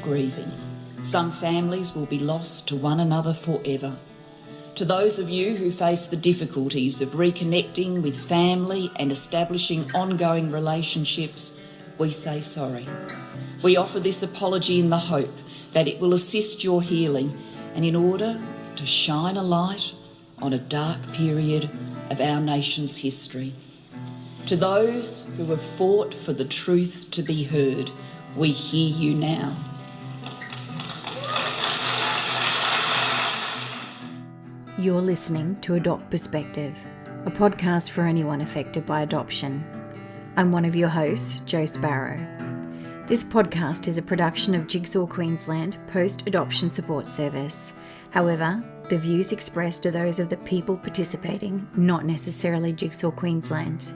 grieving. Some families will be lost to one another forever. To those of you who face the difficulties of reconnecting with family and establishing ongoing relationships, we say sorry. We offer this apology in the hope that it will assist your healing and in order to shine a light on a dark period of our nation's history. To those who have fought for the truth to be heard, we hear you now. You're listening to Adopt Perspective, a podcast for anyone affected by adoption. I'm one of your hosts, Jo Sparrow. This podcast is a production of Jigsaw Queensland Post-Adoption Support Service. However, the views expressed are those of the people participating, not necessarily Jigsaw Queensland.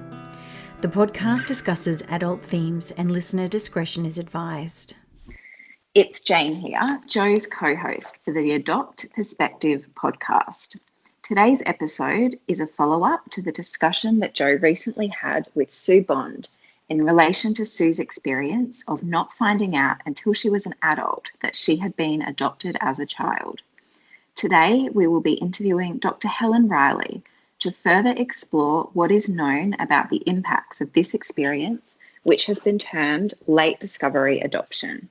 The podcast discusses adult themes and listener discretion is advised. It's Jane here, Jo's co-host for the Adopt Perspective podcast. Today's episode is a follow-up to the discussion that Jo recently had with Sue Bond in relation to Sue's experience of not finding out until she was an adult that she had been adopted as a child. Today, we will be interviewing Dr. Helen Riley to further explore what is known about the impacts of this experience, which has been termed late discovery adoption.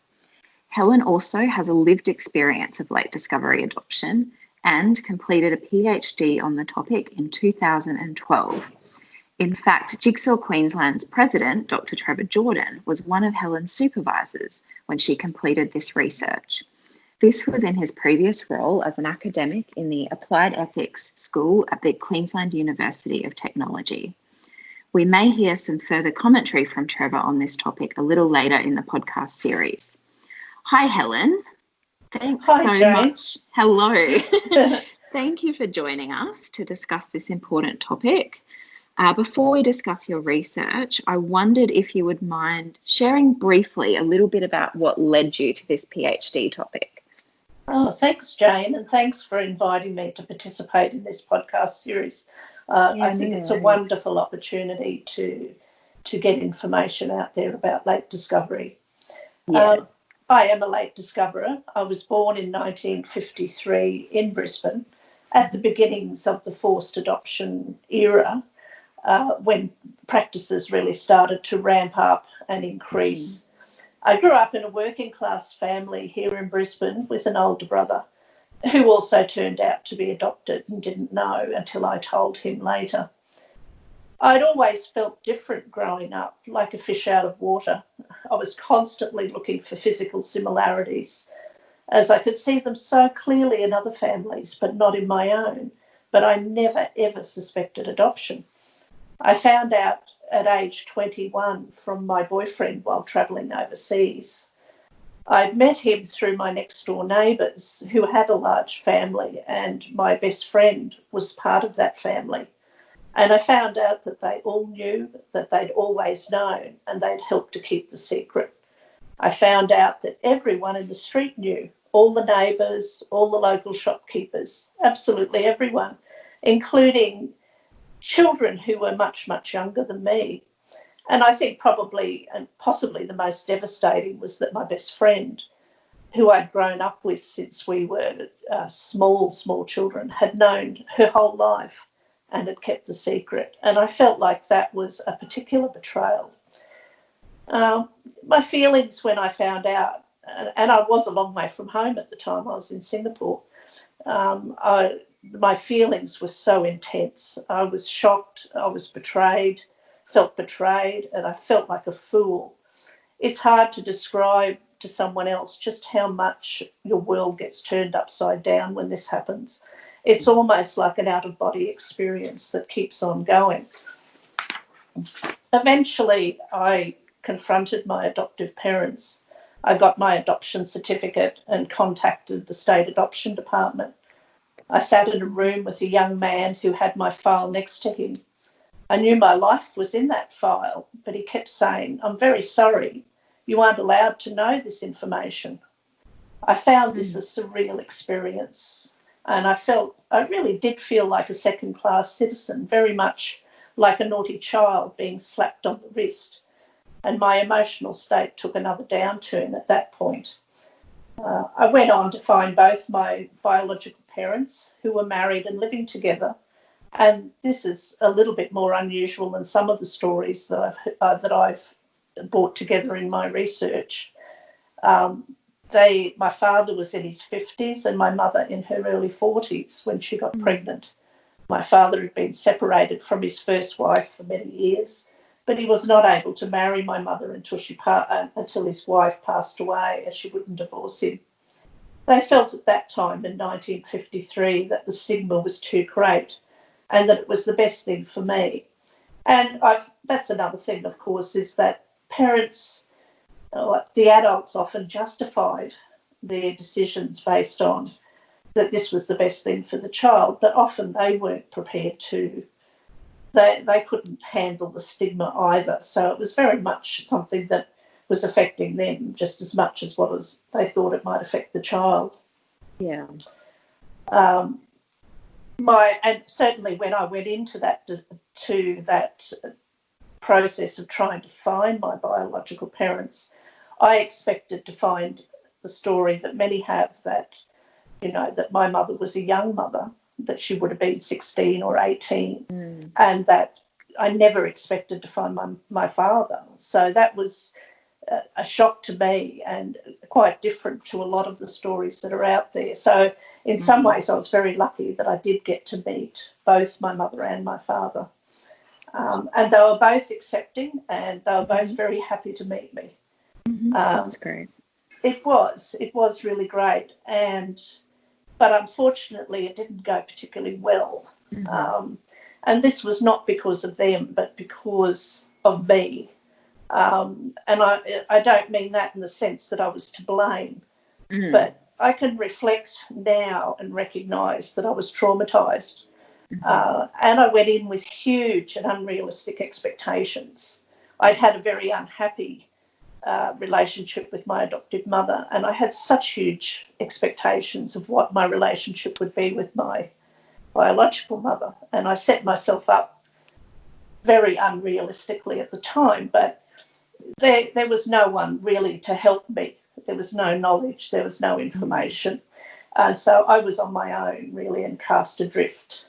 Helen also has a lived experience of late discovery adoption and completed a PhD on the topic in 2012. In fact, Jigsaw Queensland's president, Dr. Trevor Jordan, was one of Helen's supervisors when she completed this research. This was in his previous role as an academic in the Applied Ethics School at the Queensland University of Technology. We may hear some further commentary from Trevor on this topic a little later in the podcast series. Hi, Helen. Thanks so much. Hello. Thank you for joining us to discuss this important topic. Before we discuss your research, I wondered if you would mind sharing briefly a little bit about what led you to this PhD topic. Oh, thanks, Jane, and thanks for inviting me to participate in this podcast series. I think it's a wonderful opportunity to get information out there about late discovery. Yeah. I am a late discoverer. I was born in 1953 in Brisbane at the beginnings of the forced adoption era, when practices really started to ramp up and increase. I grew up in a working class family here in Brisbane with an older brother who also turned out to be adopted and didn't know until I told him later. I'd always felt different growing up, like a fish out of water. I was constantly looking for physical similarities, as I could see them so clearly in other families, but not in my own. But I never, ever suspected adoption. I found out at age 21 from my boyfriend while travelling overseas. I'd met him through my next door neighbours who had a large family, and my best friend was part of that family. And I found out that they all knew, that they'd always known, and they'd helped to keep the secret. I found out that everyone in the street knew, all the neighbours, all the local shopkeepers, absolutely everyone, including children who were much, much younger than me. And I think probably and possibly the most devastating was that my best friend, who I'd grown up with since we were small children, had known her whole life and had kept the secret. And I felt like that was a particular betrayal. My feelings when I found out, and I was a long way from home at the time, I was in Singapore, my feelings were so intense. I was shocked, I was betrayed, felt betrayed, and I felt like a fool. It's hard to describe to someone else just how much your world gets turned upside down when this happens. It's almost like an out-of-body experience that keeps on going. Eventually, I confronted my adoptive parents. I got my adoption certificate and contacted the state adoption department. I sat in a room with a young man who had my file next to him. I knew my life was in that file, but he kept saying, "I'm very sorry, you aren't allowed to know this information." I found this a surreal experience, and I really did feel like a second-class citizen, very much like a naughty child being slapped on the wrist. And my emotional state took another downturn at that point. I went on to find both my biological parents, who were married and living together. And this is a little bit more unusual than some of the stories that I've brought together in my research. My father was in his 50s and my mother in her early 40s when she got pregnant. My father had been separated from his first wife for many years, but he was not able to marry my mother until his wife passed away, as she wouldn't divorce him. They felt at that time in 1953 that the stigma was too great and that it was the best thing for me. And that's another thing, of course, is that parents, the adults, often justified their decisions based on that this was the best thing for the child, but often they weren't prepared to. They couldn't handle the stigma either. So it was very much something that was affecting them just as much as they thought it might affect the child. Yeah. And certainly when I went into that process of trying to find my biological parents, I expected to find the story that many have, that my mother was a young mother, that she would have been 16 or 18, and that I never expected to find my father. So that was a shock to me and quite different to a lot of the stories that are out there. So in some ways I was very lucky that I did get to meet both my mother and my father. And they were both accepting and they were both very happy to meet me. That's great. It was really great. But unfortunately it didn't go particularly well. And this was not because of them, but because of me. And I don't mean that in the sense that I was to blame, but I can reflect now and recognise that I was traumatised. And I went in with huge and unrealistic expectations. I'd had a very unhappy relationship with my adoptive mother, and I had such huge expectations of what my relationship would be with my biological mother. And I set myself up very unrealistically at the time, but there was no one really to help me. There was no knowledge, there was no information. So I was on my own, really, and cast adrift.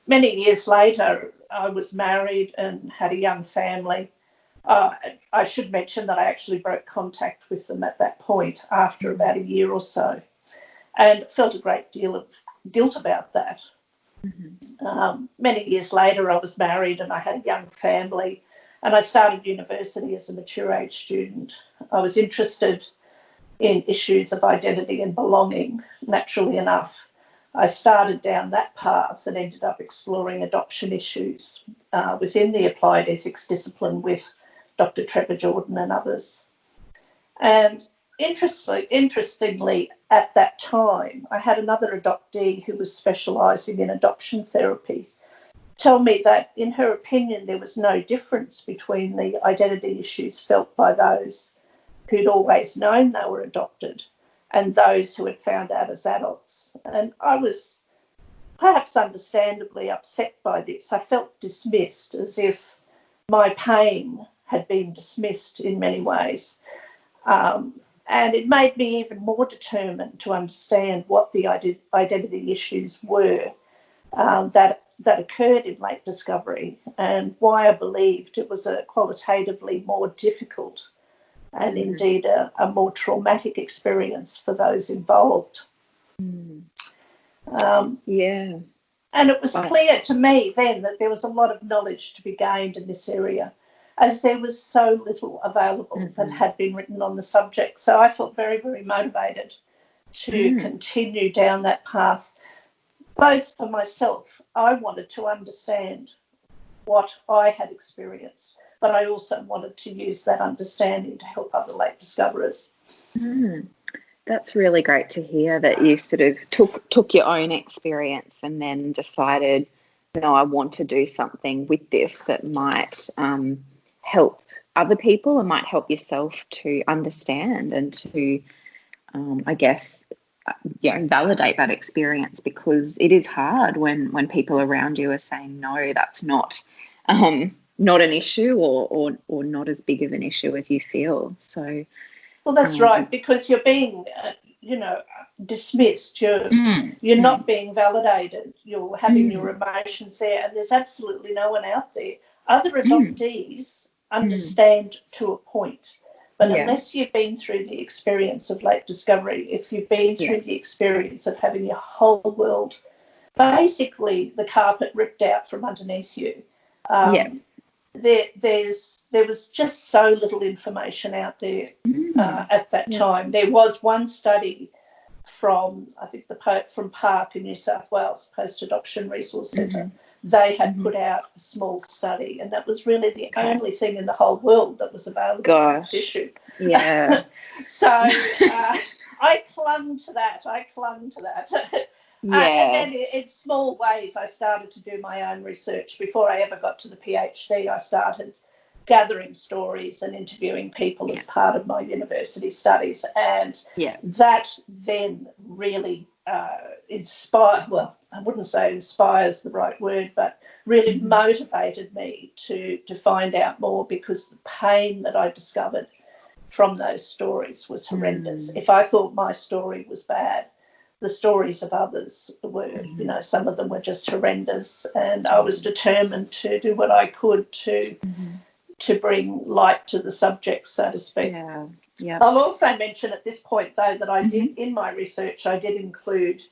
Many years later, I was married and had a young family. I should mention that I actually broke contact with them at that point after about a year or so, and felt a great deal of guilt about that. Many years later, I was married and I had a young family, and I started university as a mature age student. I was interested in issues of identity and belonging, naturally enough. I started down that path and ended up exploring adoption issues within the applied ethics discipline with Dr. Trevor Jordan and others. And interestingly, at that time, I had another adoptee who was specialising in adoption therapy tell me that, in her opinion, there was no difference between the identity issues felt by those who'd always known they were adopted and those who had found out as adults. And I was perhaps understandably upset by this. I felt dismissed, as if my pain had been dismissed in many ways. And it made me even more determined to understand what the identity issues were that occurred in late discovery, and why I believed it was a qualitatively more difficult and indeed a more traumatic experience for those involved. Yeah. And it was clear to me then that there was a lot of knowledge to be gained in this area, as there was so little available that had been written on the subject. So I felt very, very motivated to continue down that path. Both for myself, I wanted to understand what I had experienced, but I also wanted to use that understanding to help other late discoverers. That's really great to hear, that you sort of took your own experience and then decided, no, I want to do something with this that might help other people and might help yourself to understand and to, I guess, validate that experience, because it is hard when people around you are saying, no, that's not an issue or not as big of an issue as you feel. So Well, that's right, because you're being, dismissed. You're not being validated. You're having your emotions there, and there's absolutely no one out there. Other adoptees understand to a point, but unless you've been through the experience of late discovery, if you've been through the experience of having your whole world, basically the carpet ripped out from underneath you, there was just so little information out there at that time. There was one study from, I think, from PARC in New South Wales, Post-Adoption Resource Centre. They had put out a small study, and that was really the only thing in the whole world that was available on this issue. Yeah. So I clung to that. And then in small ways, I started to do my own research. Before I ever got to the PhD, I started gathering stories and interviewing people as part of my university studies. And that then really inspired, well, I wouldn't say inspires the right word, but really motivated me to find out more, because the pain that I discovered from those stories was horrendous. If I thought my story was bad, the stories of others were, some of them were just horrendous, and I was determined to do what I could to bring light to the subject, so to speak. I'll also mention at this point, though, that I did, in my research, I did include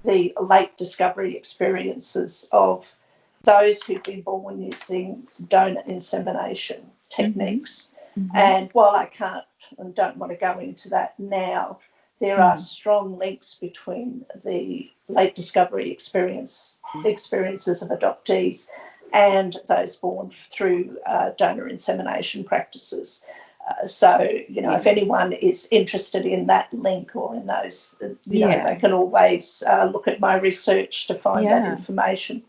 the late discovery experiences of those who've been born using donor insemination techniques. And while I can't and don't want to go into that now, there are strong links between the late discovery experiences of adoptees and those born through donor insemination practices. So, if anyone is interested in that link or in those, they can always look at my research to find that information.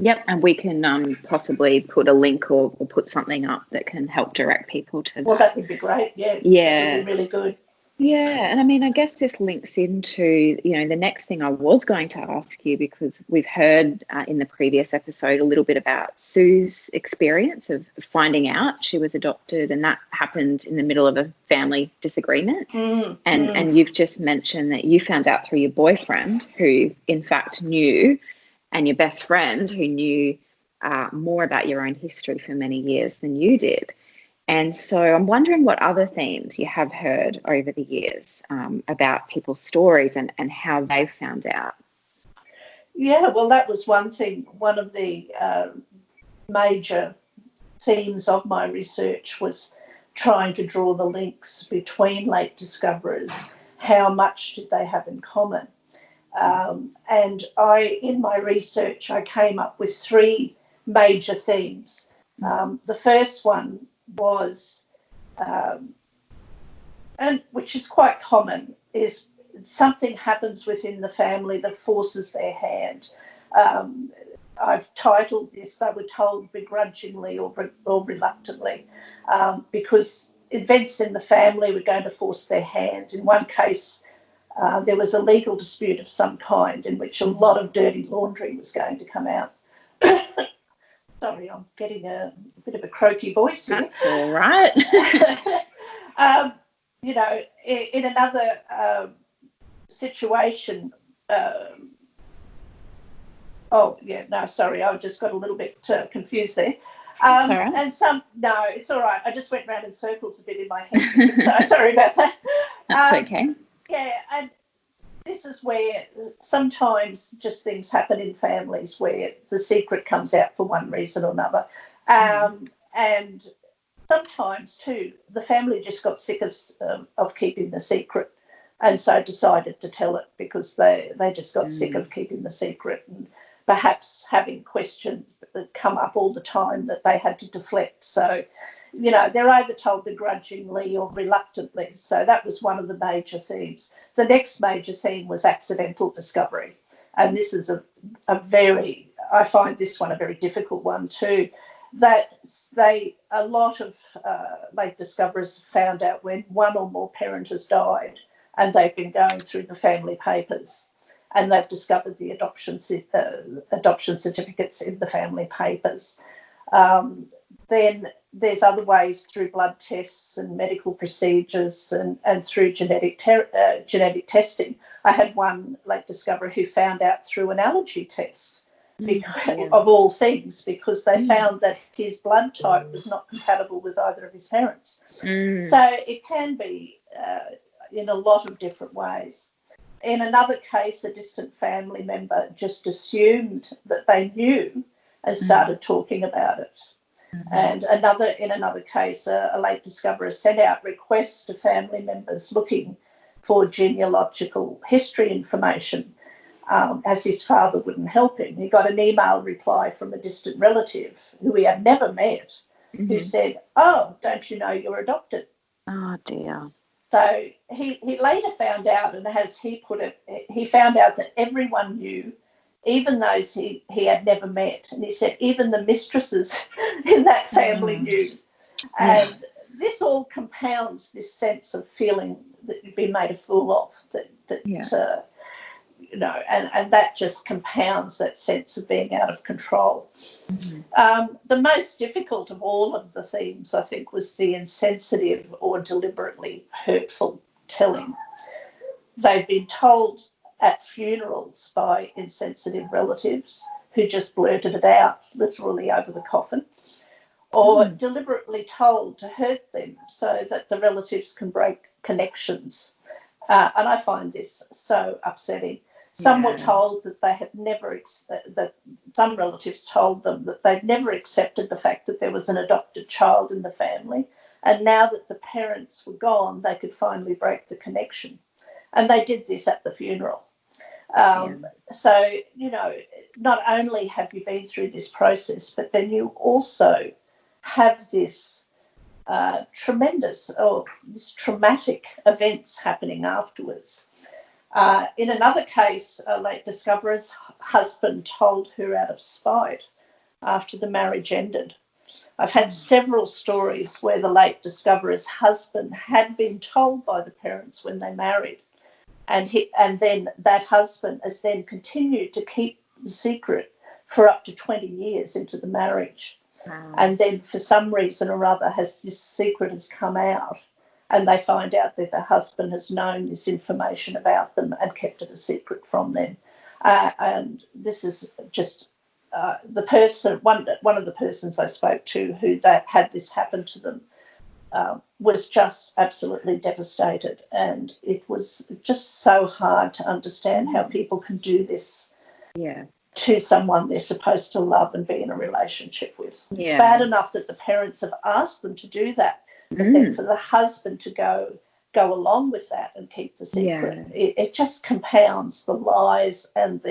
Yep, and we can possibly put a link or put something up that can help direct people to that. Well, that would be great, yeah. That would be really good. Yeah, and I mean, I guess this links into, the next thing I was going to ask you, because we've heard in the previous episode a little bit about Sue's experience of finding out she was adopted, and that happened in the middle of a family disagreement. And you've just mentioned that you found out through your boyfriend, who in fact knew, and your best friend who knew more about your own history for many years than you did. And so I'm wondering what other themes you have heard over the years about people's stories and how they found out. Yeah, well, that was one thing. One of the major themes of my research was trying to draw the links between late discoverers. How much did they have in common? And in my research, I came up with three major themes. The first one was, and which is quite common, is something happens within the family that forces their hand. I've titled this, they were told begrudgingly or reluctantly, because events in the family were going to force their hand. In one case, there was a legal dispute of some kind in which a lot of dirty laundry was going to come out. Sorry, I'm getting a bit of a croaky voice here. That's all right. In another situation, I just got a little bit confused there. That's all right. No, it's all right. I just went round in circles a bit in my head. So sorry about that. That's okay. Yeah, and this is where sometimes just things happen in families where the secret comes out for one reason or another. And sometimes, too, the family just got sick of keeping the secret, and so decided to tell it because they just got sick of keeping the secret and perhaps having questions that come up all the time that they had to deflect. So, they're either told begrudgingly or reluctantly. So that was one of the major themes. The next major theme was accidental discovery. And this is I find this one a very difficult one too, that a lot of late discoverers found out when one or more parent has died and they've been going through the family papers and they've discovered the adoption certificates in the family papers. Then there's other ways through blood tests and medical procedures and through genetic testing. I had one late discoverer who found out through an allergy test, of all things, because they found that his blood type was not compatible with either of his parents. So it can be in a lot of different ways. In another case, a distant family member just assumed that they knew and started talking about it. And in another case, a late discoverer sent out requests to family members looking for genealogical history information, as his father wouldn't help him. He got an email reply from a distant relative who he had never met, who said, "Oh, don't you know you're adopted?" Oh, dear. So he later found out, and as he put it, he found out that everyone knew, even those he had never met. And he said even the mistresses in that family knew. And this all compounds this sense of feeling that you've been made a fool of, and that just compounds that sense of being out of control. The most difficult of all of the themes, I think, was the insensitive or deliberately hurtful telling. They've been told at funerals by insensitive relatives who just blurted it out, literally over the coffin, or deliberately told to hurt them so that the relatives can break connections. And I find this so upsetting. Some were told that they had never, that some relatives told them that they'd never accepted the fact that there was an adopted child in the family. And now that the parents were gone, they could finally break the connection. And they did this at the funeral. So, not only have you been through this process, but then you also have this this traumatic events happening afterwards. In another case, a late discoverer's husband told her out of spite after the marriage ended. I've had several stories where the late discoverer's husband had been told by the parents when they married, and then that husband has then continued to keep the secret for up to 20 years into the marriage. And then for some reason or other this secret has come out, and they find out that the husband has known this information about them and kept it a secret from them. And this is just the person, one of the persons I spoke to who had this happen to them was just absolutely devastated. And it was just so hard to understand how people can do this to someone they're supposed to love and be in a relationship with. It's bad enough that the parents have asked them to do that, but then for the husband to go along with that and keep the secret, it just compounds the lies and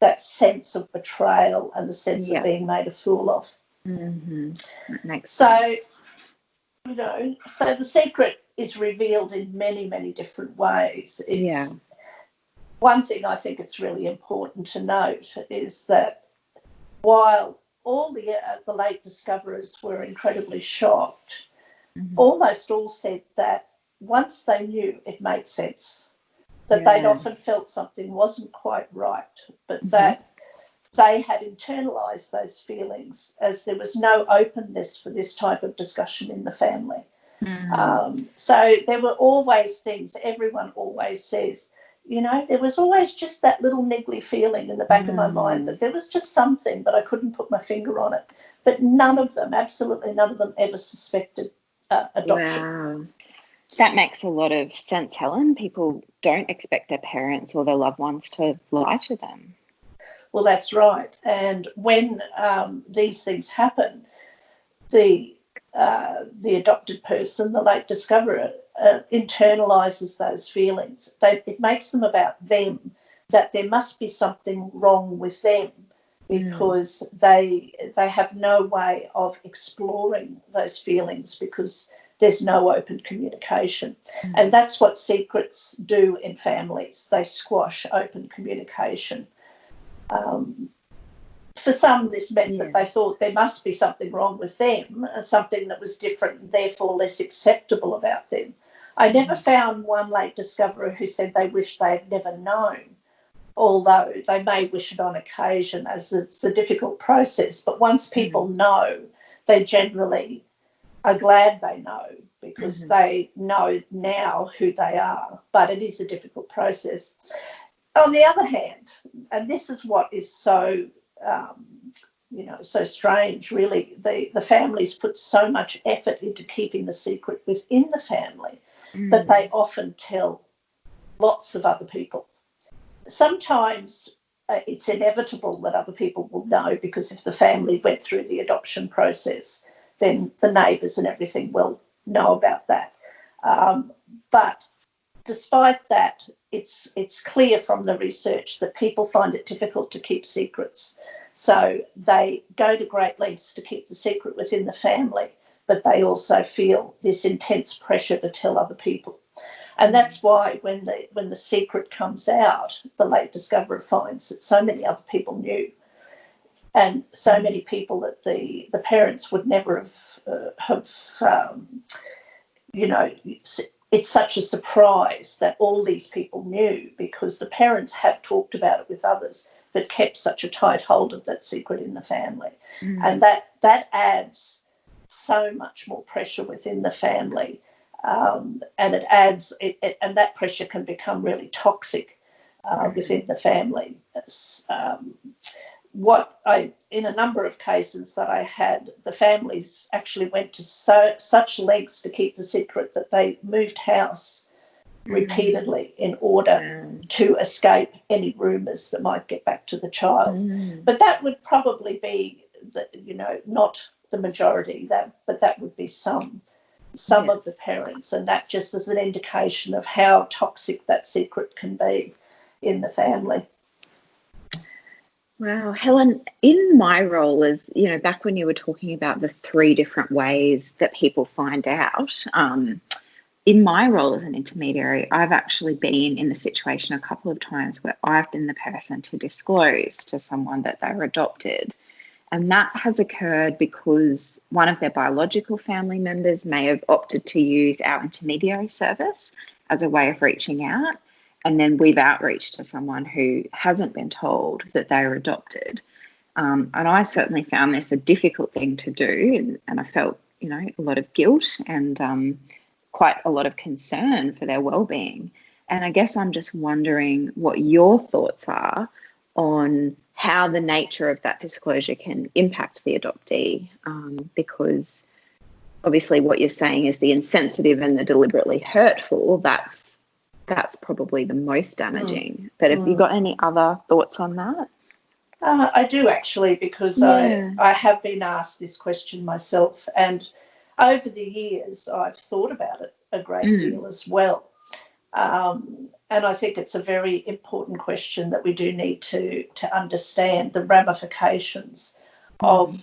that sense of betrayal and the sense of being made a fool of. That makes sense. So the secret is revealed in many, many different ways. One thing I think it's really important to note is that while all the late discoverers were incredibly shocked, almost all said that once they knew, it made sense, that they'd often felt something wasn't quite right, but that they had internalised those feelings as there was no openness for this type of discussion in the family. So there were always things, everyone always says, there was always just that little niggly feeling in the back of my mind that there was just something, but I couldn't put my finger on it. But none of them, absolutely none of them ever suspected adoption. Wow. That makes a lot of sense, Helen. People don't expect their parents or their loved ones to lie to them. Well, that's right. And when these things happen, the adopted person, the late discoverer, internalises those feelings. It makes them about them, that there must be something wrong with them because they have no way of exploring those feelings because there's no open communication. And that's what secrets do in families. They squash open communication. For some, this meant that they thought there must be something wrong with them, something that was different and therefore less acceptable about them. I never found one late discoverer who said they wished they had never known although they may wish it on occasion, as it's a difficult process. But once people know, they generally are glad they know, because they know now who they are. But it is a difficult process. On the other hand, and this is what is so, so strange, really, the families put so much effort into keeping the secret within the family that they often tell lots of other people. Sometimes it's inevitable that other people will know, because if the family went through the adoption process, then the neighbours and everything will know about that. But despite that, it's clear from the research that people find it difficult to keep secrets. So they go to great lengths to keep the secret within the family, but they also feel this intense pressure to tell other people. And that's why when the secret comes out, the late discoverer finds that so many other people knew, and so many people that the parents would never have it's such a surprise that all these people knew, because the parents have talked about it with others, but kept such a tight hold of that secret in the family. And that adds so much more pressure within the family. And it adds, and that pressure can become really toxic within the family. In a number of cases that I had, the families actually went to such lengths to keep the secret that they moved house repeatedly in order to escape any rumours that might get back to the child. But that would probably be, not the majority, but that would be some of the parents, and that just is an indication of how toxic that secret can be in the family. Wow, Helen, in my role as, back when you were talking about the 3 different ways that people find out, in my role as an intermediary, I've actually been in the situation a couple of times where I've been the person to disclose to someone that they were adopted. And that has occurred because one of their biological family members may have opted to use our intermediary service as a way of reaching out. And then we've outreached to someone who hasn't been told that they were adopted. And I certainly found this a difficult thing to do. And I felt, a lot of guilt and quite a lot of concern for their well-being. And I guess I'm just wondering what your thoughts are on how the nature of that disclosure can impact the adoptee, because obviously what you're saying is the insensitive and the deliberately hurtful, that's probably the most damaging. But have you got any other thoughts on that? I do, actually, because I have been asked this question myself, and over the years I've thought about it a great deal as well. And I think it's a very important question that we do need to understand the ramifications of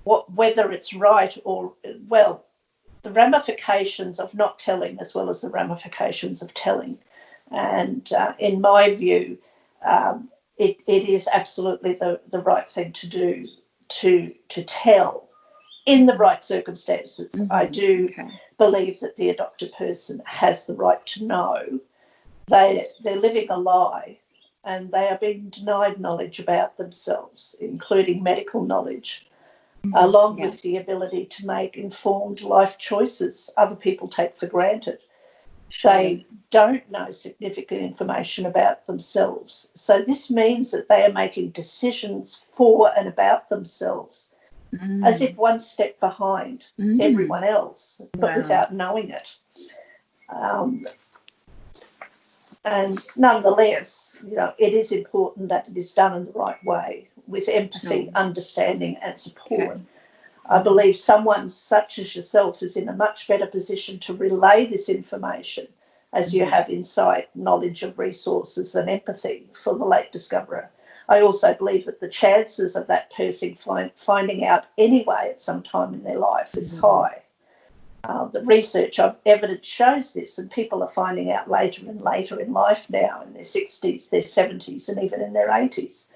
whether it's right or, well, the ramifications of not telling as well as the ramifications of telling. And in my view, it is absolutely the right thing to do to tell in the right circumstances. I do believe that the adopted person has the right to know. They're living a lie, and they are being denied knowledge about themselves, including medical knowledge, along with the ability to make informed life choices other people take for granted. They don't know significant information about themselves. So this means that they are making decisions for and about themselves, as if one step behind everyone else, but without knowing it. And nonetheless, it is important that it is done in the right way, with empathy, understanding and support. I believe someone such as yourself is in a much better position to relay this information, as you have insight, knowledge of resources and empathy for the late discoverer. I also believe that the chances of that person finding out anyway at some time in their life is high. The research evidence shows this, and people are finding out later and later in life now, in their 60s, their 70s, and even in their 80s.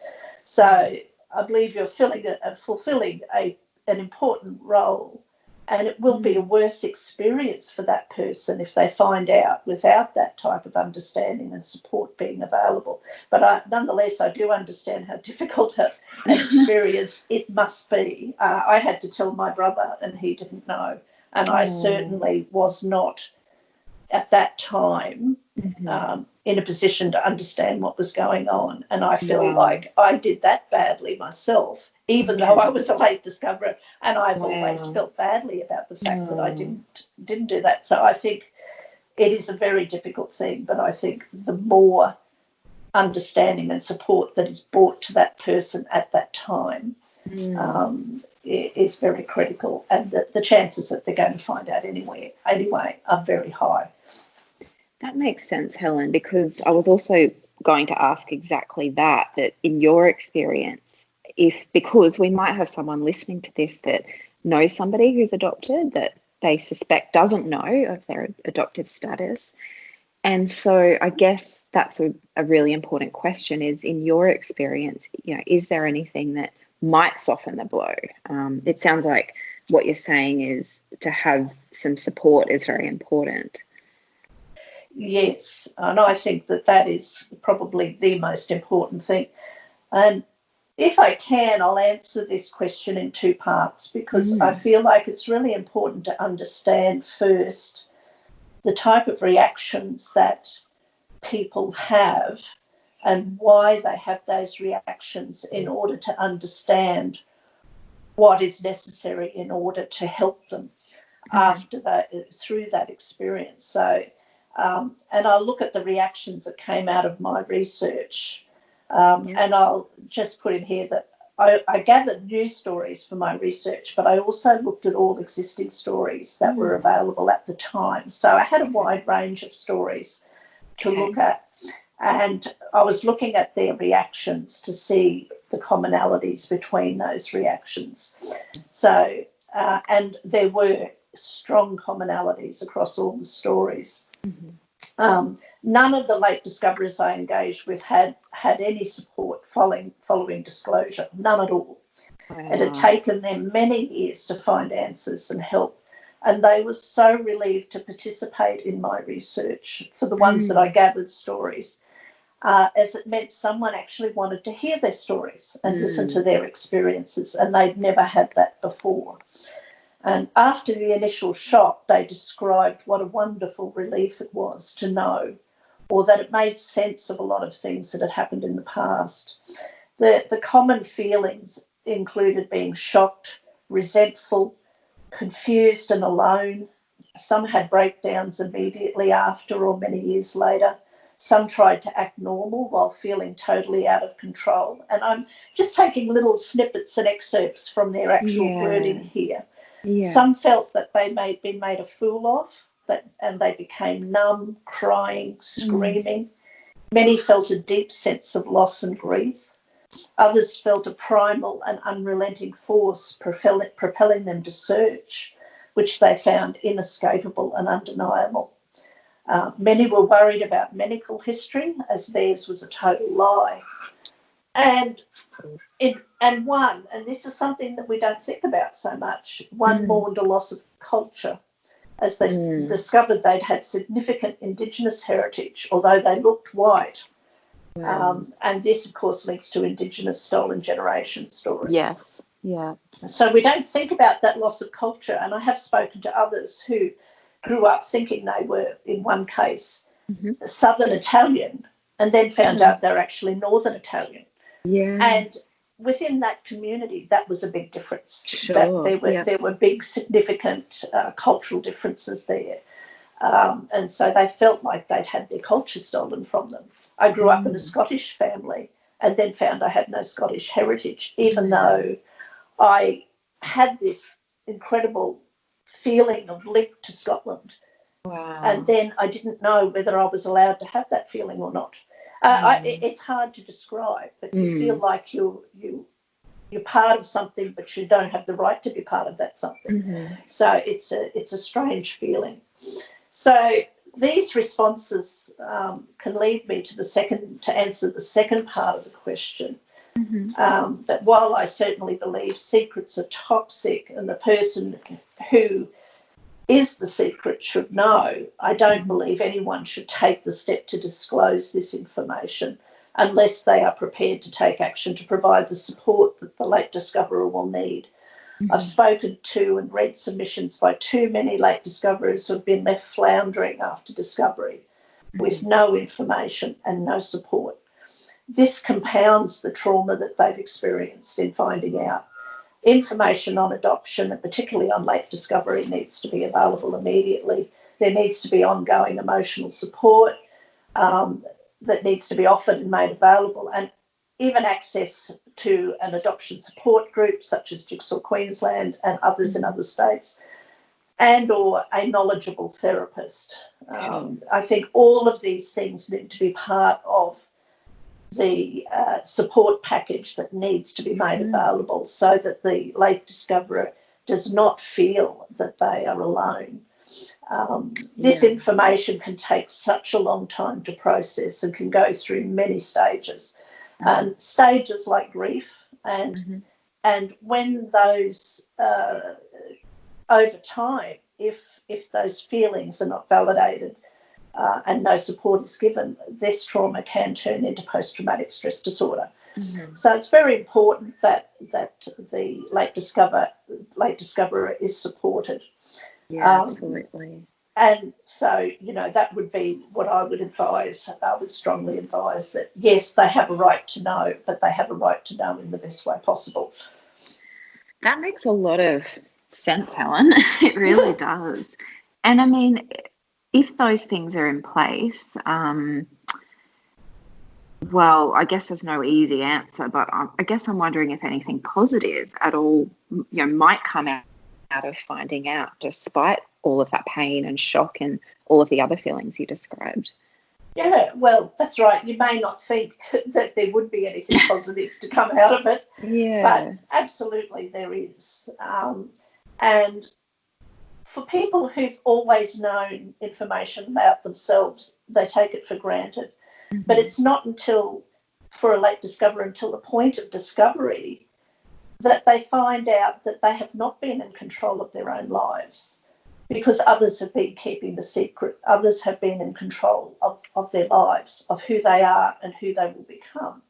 So I believe you're fulfilling an important role And it will be a worse experience for that person if they find out without that type of understanding and support being available. But nonetheless, I do understand how difficult an experience it must be. I had to tell my brother and he didn't know. And I certainly was not at that time in a position to understand what was going on. And I feel like I did that badly myself, even though I was a late discoverer. And I've always felt badly about the fact that I didn't do that. So I think it is a very difficult thing, but I think the more understanding and support that is brought to that person at that time is very critical, and the chances that they're going to find out anyway are very high. That makes sense, Helen, because I was also going to ask exactly that in your experience, because we might have someone listening to this that knows somebody who's adopted that they suspect doesn't know of their adoptive status. And so I guess that's a really important question is, in your experience, is there anything that might soften the blow? It sounds like what you're saying is to have some support is very important. Yes, and I think that is probably the most important thing. And if I can, I'll answer this question in two parts, because I feel like it's really important to understand first the type of reactions that people have and why they have those reactions, in order to understand what is necessary in order to help them through that experience. So, and I'll look at the reactions that came out of my research, and I'll just put in here that I gathered news stories for my research, but I also looked at all existing stories that were available at the time. So I had a wide range of stories to look at, and I was looking at their reactions to see the commonalities between those reactions. So, and there were strong commonalities across all the stories. None of the late discoverers I engaged with had any support following disclosure, none at all. Wow. It had taken them many years to find answers and help, and they were so relieved to participate in my research for the ones that I gathered stories, as it meant someone actually wanted to hear their stories and listen to their experiences, and they'd never had that before. And after the initial shock, they described what a wonderful relief it was to know, or that it made sense of a lot of things that had happened in the past. The common feelings included being shocked, resentful, confused and alone. Some had breakdowns immediately after or many years later. Some tried to act normal while feeling totally out of control. And I'm just taking little snippets and excerpts from their actual wording here. Yeah. Some felt that they may been made a fool of, and they became numb, crying, screaming. Many felt a deep sense of loss and grief. Others felt a primal and unrelenting force propelling them to search, which they found inescapable and undeniable. Many were worried about medical history, as theirs was a total lie. And this is something that we don't think about so much, one mourned a loss of culture, as they discovered they'd had significant Indigenous heritage, although they looked white. And this, of course, links to Indigenous stolen generation stories. Yes, yeah. So we don't think about that loss of culture, and I have spoken to others who grew up thinking they were, in one case, Southern Italian, and then found out they're actually Northern Italian. Yeah. And within that community, that was a big difference. Sure. That there were big, significant cultural differences there. And so they felt like they'd had their culture stolen from them. I grew up in a Scottish family and then found I had no Scottish heritage, even though I had this incredible feeling of link to Scotland. Wow. And then I didn't know whether I was allowed to have that feeling or not. It's hard to describe, but you feel like you're part of something, but you don't have the right to be part of that something. So it's a strange feeling. So these responses can lead me to answer the second part of the question, That while I certainly believe secrets are toxic and the person who is the secret should know, I don't believe anyone should take the step to disclose this information unless they are prepared to take action to provide the support that the late discoverer will need. I've spoken to and read submissions by too many late discoverers who have been left floundering after discovery with no information and no support. This compounds the trauma that they've experienced in finding out. Information on adoption, and particularly on late discovery, needs to be available immediately. There needs to be ongoing emotional support that needs to be offered and made available, and even access to an adoption support group such as Jigsaw Queensland and others in other states, and or a knowledgeable therapist. I think all of these things need to be part of the support package that needs to be made available so that the late discoverer does not feel that they are alone. This information can take such a long time to process and can go through many stages. Stages like grief, and when those over time, if those feelings are not validated and no support is given, this trauma can turn into post-traumatic stress disorder. So it's very important that the late discoverer is supported. Yeah, absolutely. And so, that would be what I would advise. I would strongly advise that, yes, they have a right to know, but they have a right to know in the best way possible. That makes a lot of sense, Helen. It really does. And I mean, if those things are in place, well, I guess there's no easy answer, but I guess I'm wondering if anything positive at all, might come out of finding out, despite all of that pain and shock and all of the other feelings you described. Yeah, well, that's right. You may not think that there would be anything positive to come out of it, but absolutely there is. And for people who've always known information about themselves, they take it for granted. But it's not until, for a late discoverer, until the point of discovery that they find out that they have not been in control of their own lives because others have been keeping the secret. Others have been in control of their lives, of who they are and who they will become.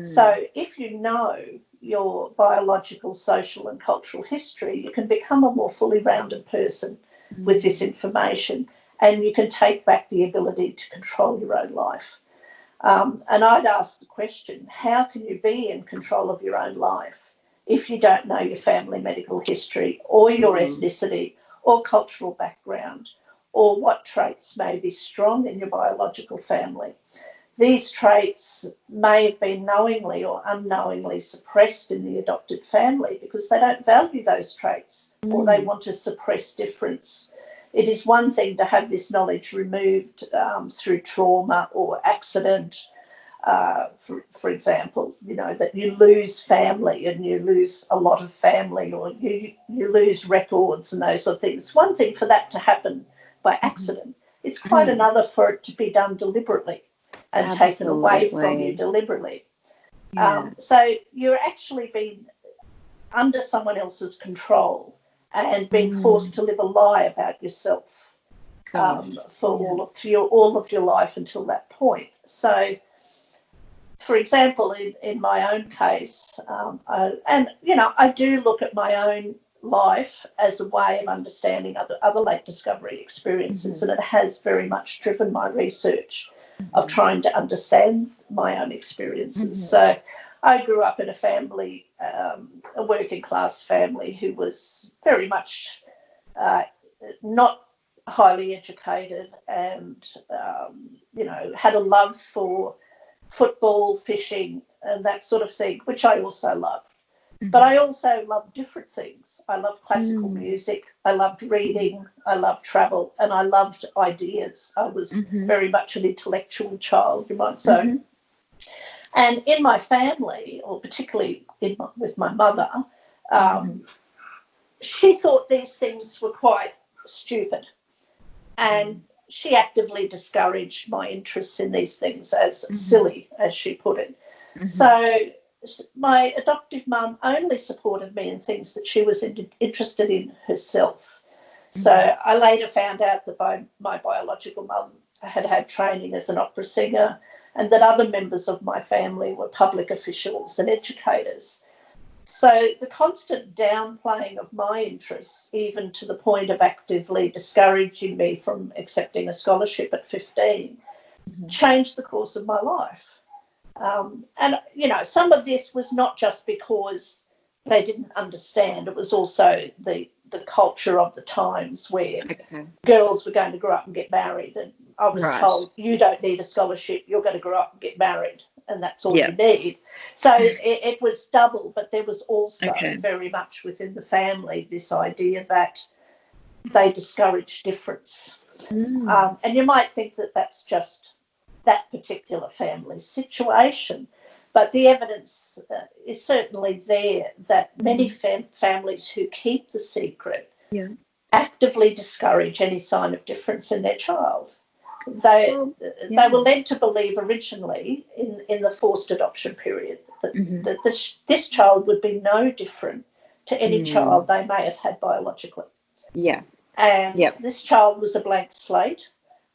So if you know your biological, social and cultural history, you can become a more fully rounded person with this information, and you can take back the ability to control your own life. And I'd ask the question, how can you be in control of your own life if you don't know your family medical history or your ethnicity or cultural background or what traits may be strong in your biological family? These traits may have been knowingly or unknowingly suppressed in the adopted family because they don't value those traits or they want to suppress difference. It is one thing to have this knowledge removed through trauma or accident, for example, that you lose family and you lose a lot of family, or you lose records and those sort of things. It's one thing for that to happen by accident. It's quite another for it to be done deliberately and taken away from you deliberately. So you're actually being under someone else's control and being forced to live a lie about yourself for all of your life until that point. So, for example, in my own case, I do look at my own life as a way of understanding other late discovery experiences, and it has very much driven my research of trying to understand my own experiences. So I grew up in a family, a working class family, who was very much not highly educated and, had a love for football, fishing and that sort of thing, which I also loved. But I also loved different things. I loved classical music, I loved reading, I loved travel, and I loved ideas. I was very much an intellectual child, you might say. And in my family, or particularly with my mother, she thought these things were quite stupid. And she actively discouraged my interest in these things as silly, as she put it. So my adoptive mum only supported me in things that she was interested in herself. So I later found out that my biological mum had had training as an opera singer, and that other members of my family were public officials and educators. So the constant downplaying of my interests, even to the point of actively discouraging me from accepting a scholarship at 15, changed the course of my life. And, you know, some of this was not just because they didn't understand. It was also the culture of the times where girls were going to grow up and get married. And I was told, you don't need a scholarship, you're going to grow up and get married, and that's all you need. So it was double, but there was also very much within the family this idea that they discourage difference. And you might think that that's just that particular family's situation, but the evidence is certainly there that many families who keep the secret actively discourage any sign of difference in their child. They were led to believe originally in the forced adoption period that this child would be no different to any child they may have had biologically. And this child was a blank slate,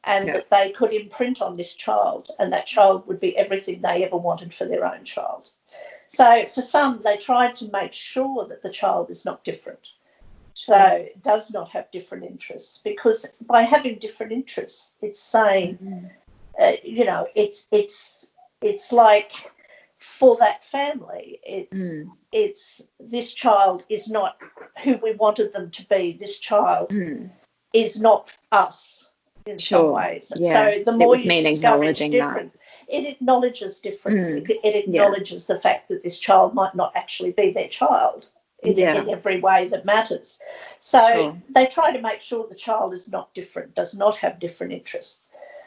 and that they could imprint on this child, and that child would be everything they ever wanted for their own child. So for some, they tried to make sure that the child is not different, so does not have different interests, because by having different interests, it's saying, you know, it's like for that family, it's this child is not who we wanted them to be. This child is not us. In some ways. So the more you discourage difference, it acknowledges difference. It acknowledges the fact that this child might not actually be their child in every way that matters. So they try to make sure the child is not different, does not have different interests.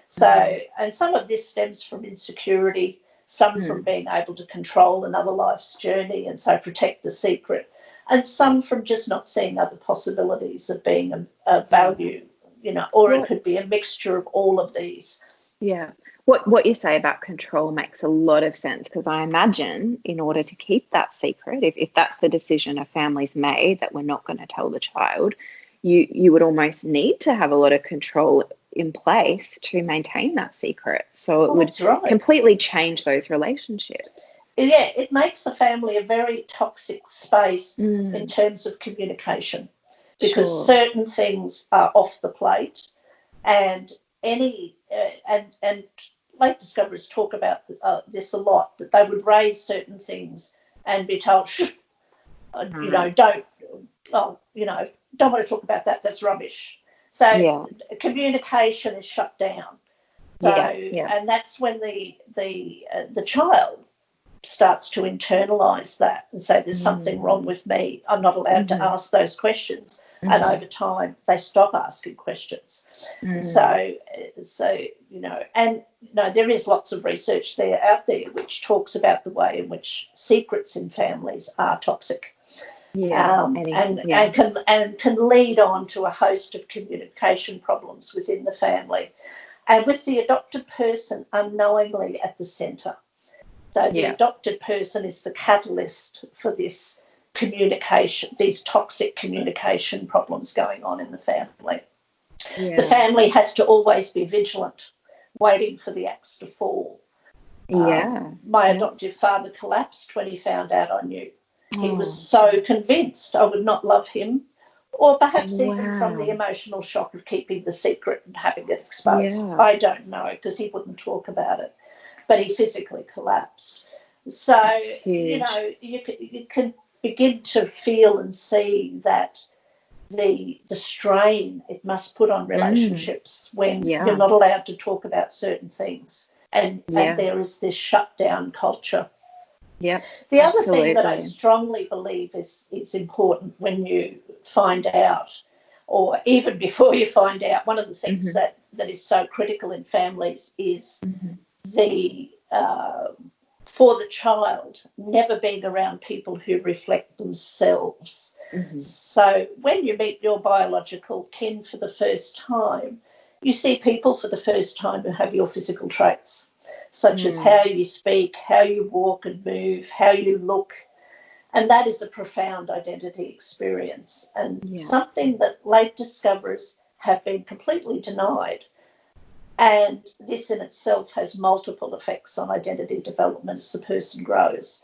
So, and some of this stems from insecurity, some from being able to control another life's journey and so protect the secret, and some from just not seeing other possibilities of being a value. You know, or it could be a mixture of all of these. Yeah. What you say about control makes a lot of sense, because I imagine in order to keep that secret, if that's the decision a family's made that we're not going to tell the child, you would almost need to have a lot of control in place to maintain that secret. So it would completely change those relationships. Yeah, it makes a family a very toxic space in terms of communication. Because certain things are off the plate, and any and late discoverers talk about this a lot, that they would raise certain things and be told, you know, don't want to talk about that. That's rubbish. So communication is shut down. So and that's when the child starts to internalise that and say, there's something wrong with me. I'm not allowed to ask those questions. And over time, they stop asking questions. So you know, and you know, there is lots of research out there which talks about the way in which secrets in families are toxic, and can lead on to a host of communication problems within the family, and with the adopted person unknowingly at the centre. So the adopted person is the catalyst for this communication, these toxic communication problems going on in the family. The family has to always be vigilant, waiting for the axe to fall. My adoptive father collapsed when he found out I knew. He was so convinced I would not love him, or perhaps even from the emotional shock of keeping the secret and having it exposed. I don't know, because he wouldn't talk about it, but he physically collapsed. So, you know, you can begin to feel and see that the strain it must put on relationships when you're not allowed to talk about certain things, and there is this shutdown culture. The other thing that I strongly believe is important when you find out, or even before you find out, one of the things that is so critical in families is the for the child never being around people who reflect themselves. So when you meet your biological kin for the first time, you see people for the first time who have your physical traits. such as how you speak, how you walk and move, how you look. And that is a profound identity experience, and something that late discoverers have been completely denied. And this in itself has multiple effects on identity development as the person grows,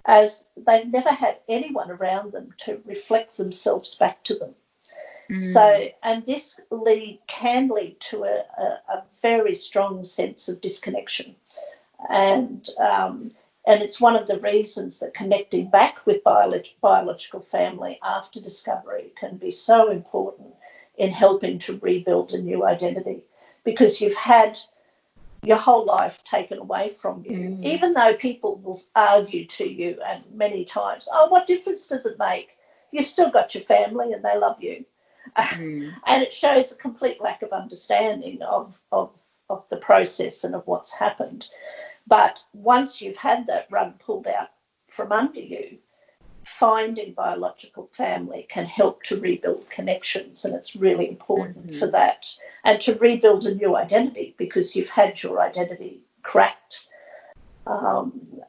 as they've never had anyone around them to reflect themselves back to them. So, and this can lead to a very strong sense of disconnection. And it's one of the reasons that connecting back with biological family after discovery can be so important in helping to rebuild a new identity, because you've had your whole life taken away from you, even though people will argue to you and many times, oh, what difference does it make? You've still got your family and they love you. And it shows a complete lack of understanding of the process and of what's happened. But once you've had that rug pulled out from under you, finding biological family can help to rebuild connections, and it's really important for that. And to rebuild a new identity, because you've had your identity cracked,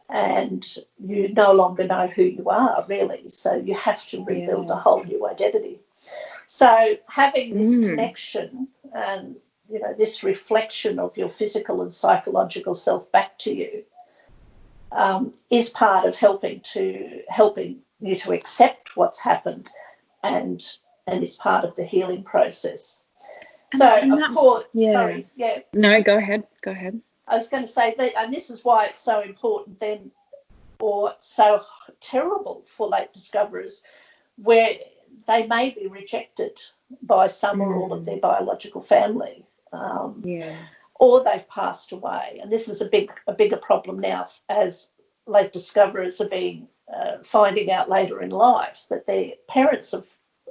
and you no longer know who you are, really. So you have to rebuild a whole new identity. So having this connection and this reflection of your physical and psychological self back to you is part of helping you to accept what's happened, and is part of the healing process. And so, of course, No, go ahead. I was going to say that, and this is why it's so important then, or so terrible for late discoverers, where they may be rejected by some or all of their biological family, or they've passed away. And this is a bigger problem now, as late discoverers are finding out later in life that their parents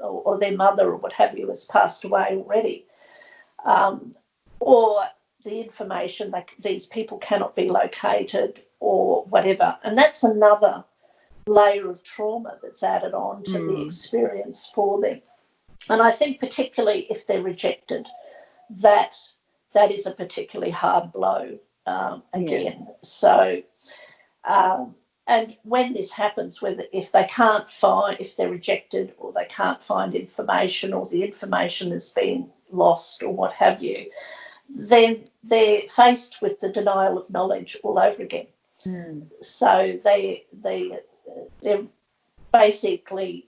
or their mother or what have you has passed away already, or the information that these people cannot be located or whatever. And that's another layer of trauma that's added on to the experience for them. And I think particularly if they're rejected, that is a particularly hard blow again. So, and when this happens, if they're rejected or they can't find information, or the information has been lost or what have you, then they're faced with the denial of knowledge all over again. So they're basically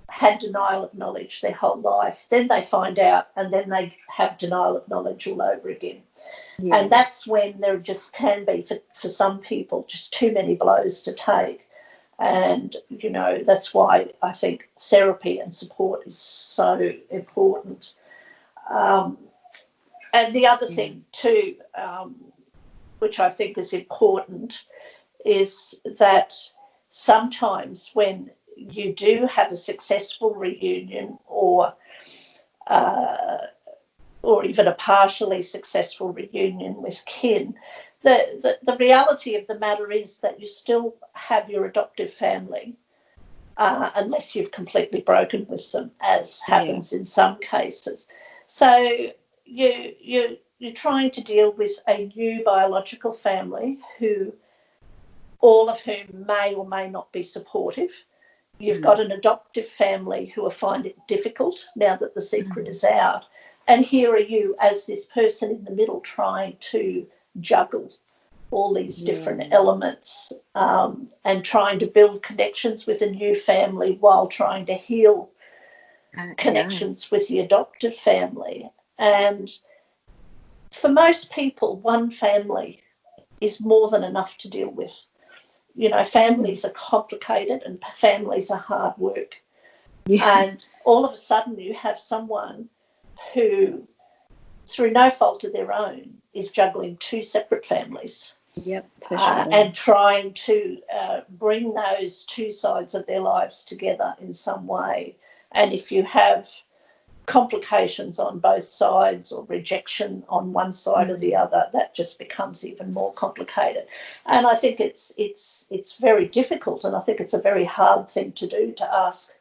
had denial of knowledge their whole life. Then they find out, and then they have denial of knowledge all over again. And that's when there just can be, for some people, just too many blows to take. And, that's why I think therapy and support is so important. And the other thing too, which I think is important, is that sometimes when you do have a successful reunion, or even a partially successful reunion with kin, the reality of the matter is that you still have your adoptive family, unless you've completely broken with them, as happens in some cases. So you're trying to deal with a new biological family all of whom may or may not be supportive. You've got an adoptive family who find it difficult now that the secret is out. And here are you as this person in the middle trying to juggle all these different elements, and trying to build connections with a new family while trying to heal connections with the adoptive family. And for most people, one family is more than enough to deal with. Families are complicated and families are hard work. And all of a sudden you have someone who, through no fault of their own, is juggling two separate families. For sure. And trying to bring those two sides of their lives together in some way. And if you have complications on both sides, or rejection on one side or the other, that just becomes even more complicated. And I think it's very difficult, and I think it's a very hard thing to do, to ask,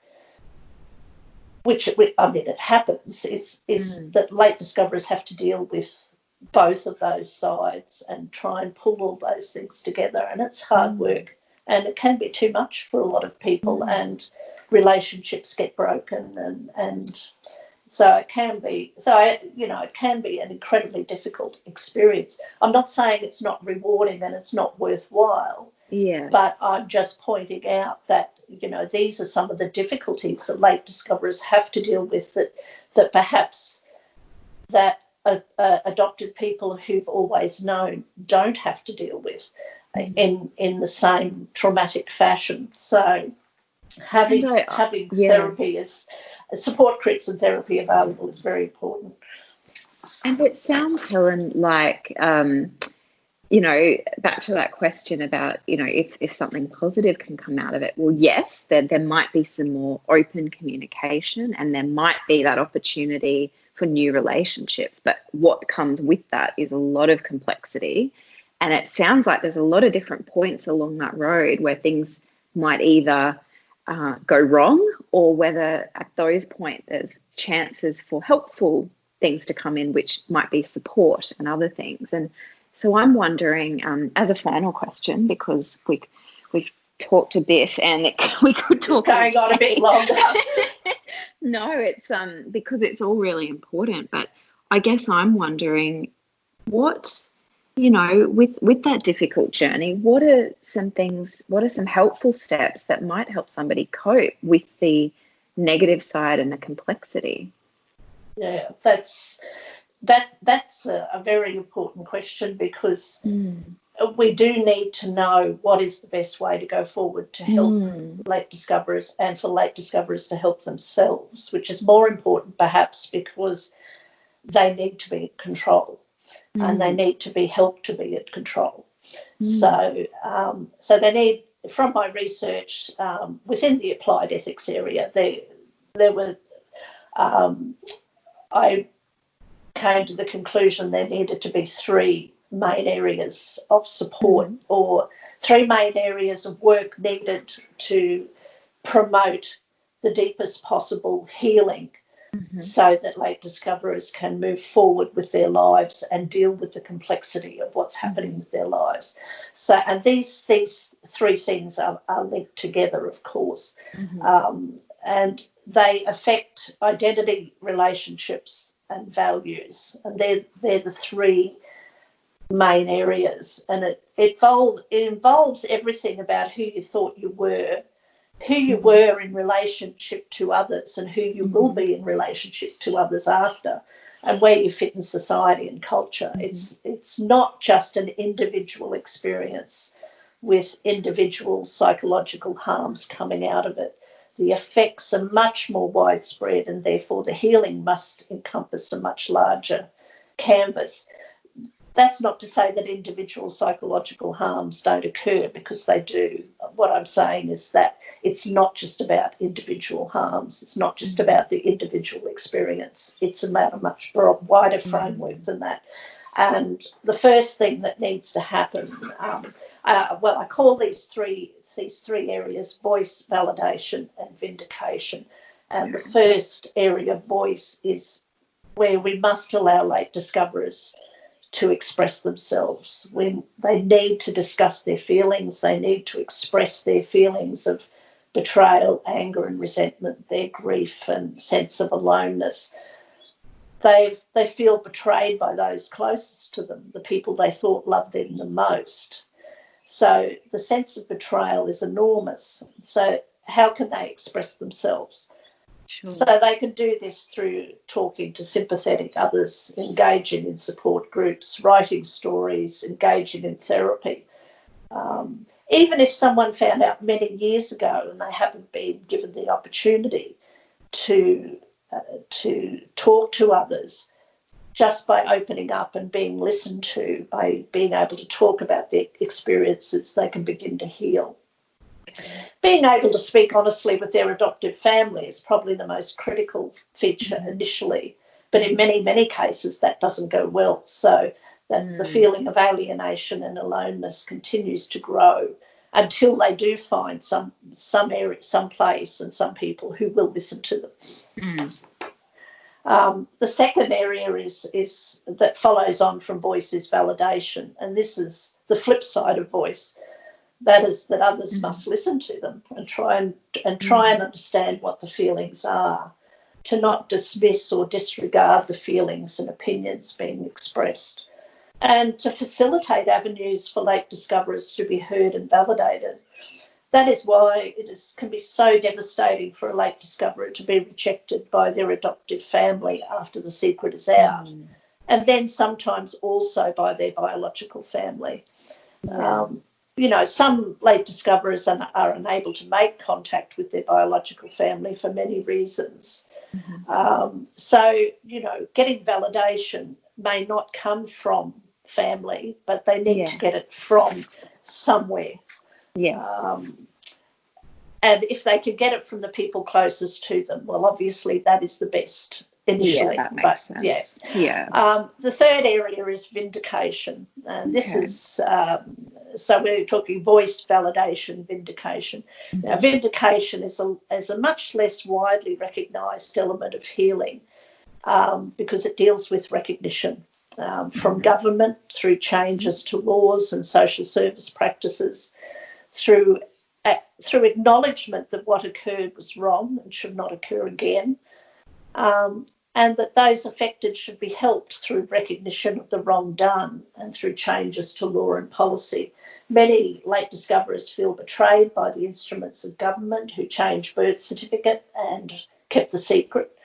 which it happens, is that late discoverers have to deal with both of those sides and try and pull all those things together. And it's hard work, and it can be too much for a lot of people, and relationships get broken, and so it can be, it can be an incredibly difficult experience. I'm not saying it's not rewarding and it's not worthwhile, but I'm just pointing out that, these are some of the difficulties that late discoverers have to deal with, that perhaps that adopted people who've always known don't have to deal with in the same traumatic fashion. So having therapy is support groups and therapy available is very important. And it sounds, Helen, like back to that question about if something positive can come out of it. Well, yes, there might be some more open communication, and there might be that opportunity for new relationships, but what comes with that is a lot of complexity. And it sounds like there's a lot of different points along that road where things might either go wrong, or whether at those points there's chances for helpful things to come in, which might be support and other things. And so I'm wondering, as a final question, because we've talked a bit and we could talk going on a bit longer. No, it's because it's all really important. But I guess I'm wondering what, with that difficult journey, what are some helpful steps that might help somebody cope with the negative side and the complexity? Yeah, that's a very important question, because we do need to know what is the best way to go forward to help late discoverers, and for late discoverers to help themselves, which is more important perhaps because they need to be in control and they need to be helped to be in control. So they need, from my research within the applied ethics area, there were I came to the conclusion there needed to be three main areas of support, or three main areas of work needed to promote the deepest possible healing, so that late discoverers can move forward with their lives and deal with the complexity of what's happening with their lives. So, and these three things are linked together, of course, and they affect identity, relationships, and values, and they're the three main areas. And it involves everything about who you thought you were, who you were in relationship to others, and who you will be in relationship to others after, and where you fit in society and culture. It's not just an individual experience with individual psychological harms coming out of it. The effects are much more widespread, and therefore the healing must encompass a much larger canvas. That's not to say that individual psychological harms don't occur, because they do. What I'm saying is that it's not just about individual harms. It's not just about the individual experience. It's about a much wider framework than that. And the first thing that needs to happen, I call these three areas voice, validation, and vindication. And the first area, voice, is where we must allow late discoverers to express themselves. When they need to discuss their feelings, they need to express their feelings of betrayal, anger and resentment, their grief and sense of aloneness. They feel betrayed by those closest to them, the people they thought loved them the most. So the sense of betrayal is enormous. So how can they express themselves? Sure. So they can do this through talking to sympathetic others, engaging in support groups, writing stories, engaging in therapy. Even if someone found out many years ago and they haven't been given the opportunity to talk to others, just by opening up and being listened to, by being able to talk about their experiences, they can begin to heal. Being able to speak honestly with their adoptive family is probably the most critical feature initially, but in many, many cases that doesn't go well. So that the feeling of alienation and aloneness continues to grow until they do find some area, some place and some people who will listen to them. The second area is that follows on from voice is validation, and this is the flip side of voice. That is that others must listen to them and try and understand what the feelings are, to not dismiss or disregard the feelings and opinions being expressed, and to facilitate avenues for late discoverers to be heard and validated. That is why can be so devastating for a late discoverer to be rejected by their adoptive family after the secret is out, and then sometimes also by their biological family. Some late discoverers are unable to make contact with their biological family for many reasons. So, getting validation may not come from family, but they need to get it from somewhere. Yes. And if they can get it from the people closest to them, well, obviously that is the best initially. Yeah, that makes sense. Yeah. The third area is vindication. And this is, so we're talking voice, validation, vindication. Now, vindication is a much less widely recognised element of healing because it deals with recognition from government through changes to laws and social service practices, through acknowledgement that what occurred was wrong and should not occur again, and that those affected should be helped through recognition of the wrong done and through changes to law and policy. Many late discoverers feel betrayed by the instruments of government who changed birth certificate and kept the secret,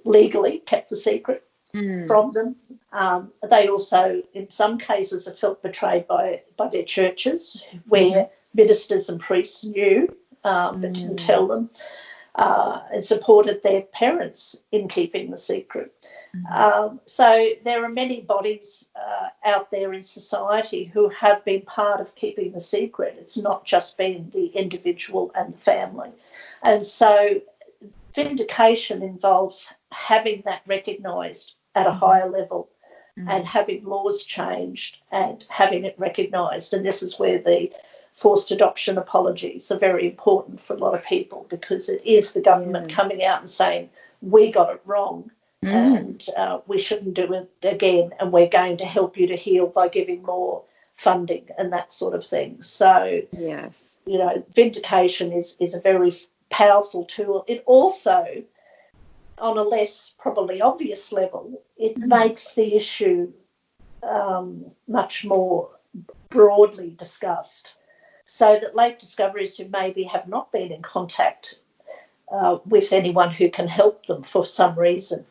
legally kept the secret from them. They also, in some cases, have felt betrayed by their churches, where ministers and priests knew but didn't tell them, and supported their parents in keeping the secret. So there are many bodies out there in society who have been part of keeping the secret. It's not just been the individual and the family. And so vindication involves having that recognised at a higher level and having laws changed and having it recognised. And this is where the forced adoption apologies are very important for a lot of people, because it is the government coming out and saying, we got it wrong and we shouldn't do it again, and we're going to help you to heal by giving more funding and that sort of thing. So, vindication is a very powerful tool. It also, on a less probably obvious level, it makes the issue much more broadly discussed, so that late discoveries who maybe have not been in contact with anyone who can help them for some reason,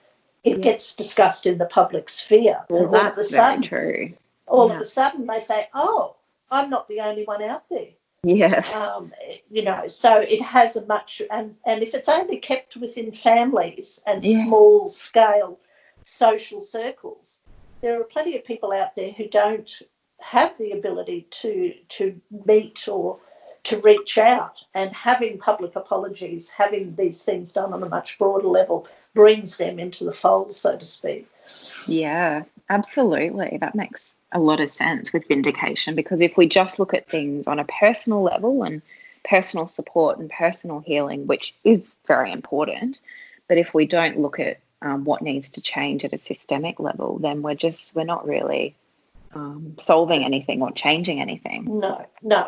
it gets discussed in the public sphere. Well, and that's very true. All of a sudden they say, oh, I'm not the only one out there. Yes. So it has a much, and if it's only kept within families and small scale social circles, there are plenty of people out there who don't have the ability to meet or to reach out, and having public apologies, having these things done on a much broader level, brings them into the fold, so to speak. Yeah, absolutely. That makes a lot of sense with vindication, because if we just look at things on a personal level and personal support and personal healing, which is very important, but if we don't look at what needs to change at a systemic level, then we're not really solving anything or changing anything. No.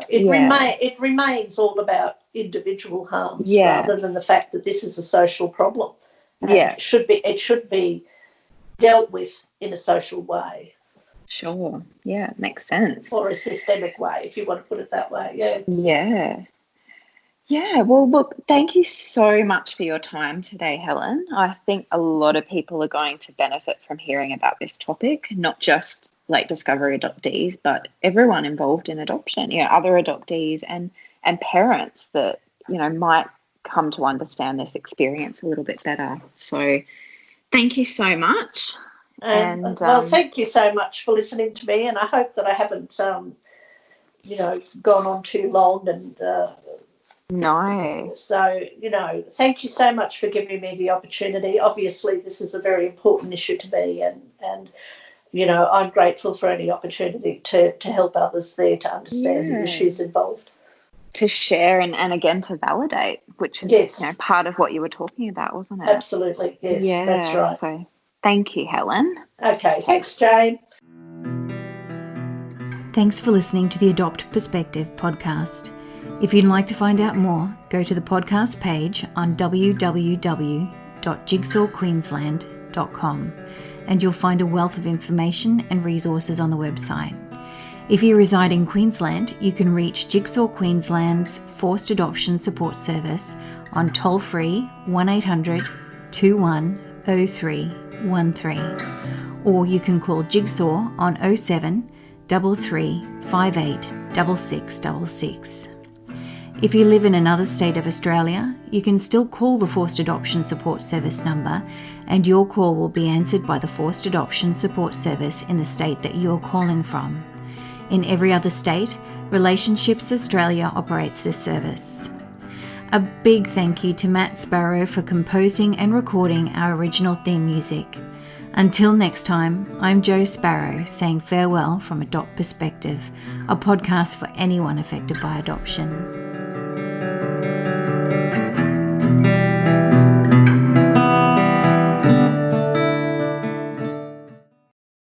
It remains all about individual harms rather than the fact that this is a social problem. And it should be dealt with in a social way. Sure. Yeah, it makes sense. Or a systemic way, if you want to put it that way. Yeah, well, look, thank you so much for your time today, Helen. I think a lot of people are going to benefit from hearing about this topic, not just late discovery adoptees, but everyone involved in adoption, other adoptees and parents that, might come to understand this experience a little bit better. So thank you so much. Well, thank you so much for listening to me, and I hope that I haven't, gone on too long. And no. So, thank you so much for giving me the opportunity. Obviously, this is a very important issue to me, and I'm grateful for any opportunity to help others there to understand the issues involved. to share and again to validate, which is Yes. part of what you were talking about, wasn't it? Absolutely, yes, Yeah, that's right. So thank you, Helen. Okay, thanks, Jane. Thanks for listening to the Adopt Perspective podcast. If you'd like to find out more, go to the podcast page on www.jigsawqueensland.com and you'll find a wealth of information and resources on the website. If you reside in Queensland, you can reach Jigsaw Queensland's Forced Adoption Support Service on toll-free 1800 210313, or you can call Jigsaw on 07 33 58 6666. If you live in another state of Australia, you can still call the Forced Adoption Support Service number and your call will be answered by the Forced Adoption Support Service in the state that you are calling from. In every other state, Relationships Australia operates this service. A big thank you to Matt Sparrow for composing and recording our original theme music. Until next time, I'm Jo Sparrow saying farewell from Adopt Perspective, a podcast for anyone affected by adoption.